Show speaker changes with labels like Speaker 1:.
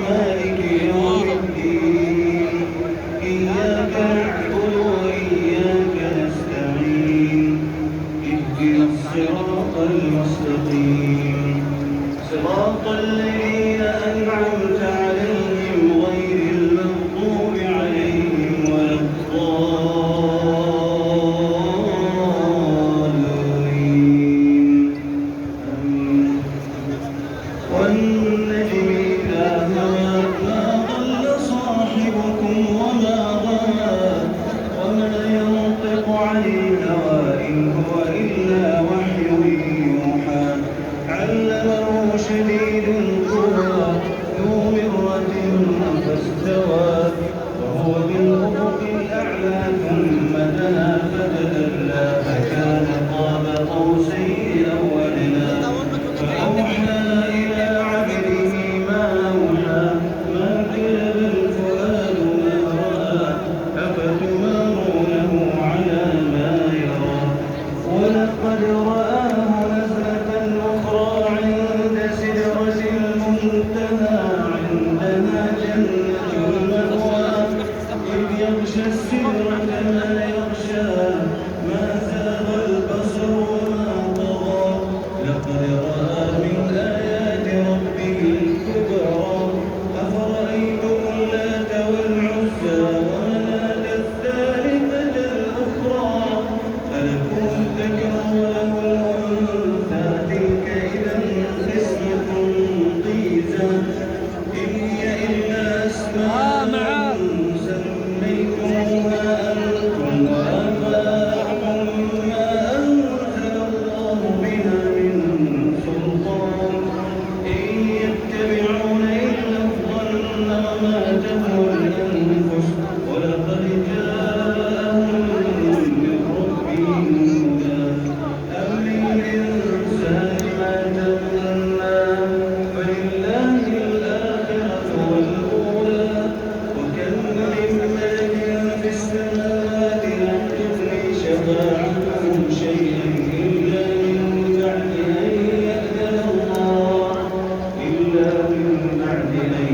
Speaker 1: مالك يوم الدين إياك نعبد وإياك نستعين اهدنا الصراط المستقيم صراط الذين أنعمت عليهم غير المغضوب عليهم ولا الضالين آمين. والنجم إذا هوى ما ضل صاحبكم وما غوى وما ينطق عن الهوى إن هو إلا وحي يوحى علمه شديد القوى ذو مرة فاستوى وهو بالأفق الأعلى ثم دنا فتدلى فكان قاب قوسين أو أدنى فأوحى إلى عبده ما أوحى ما كذب الفؤاد ما رأى أفتمارونه على ما يرى ولقد رآه نزلة أخرى عند سدرة المنتهى عندها جنة المأوى إذ يغشى السدرة ما يغشى ما زاغ البصر وما طغى لقد رأى من آيات ربه الكبرى أفرأيتم اللات والعزى ومناة الثالثة الأخرى ألكم الذكر وله الأنثى تلك إذا قسمة ضيزى إن هي إلا أسماء سميتموها أنتم وآباؤكم ما أنزل الله بها من سلطان إن يتبعون إلا الظن وما تهوى الأنفس ولقد جاءهم من ربهم هدى أم للإنسان ما تمنى فلله الآخرة والأولى وكم من ملك في السماوات لا تغني شفاعتهم شيئا إلا من بعد أن يأذن الله إلا من بعد أن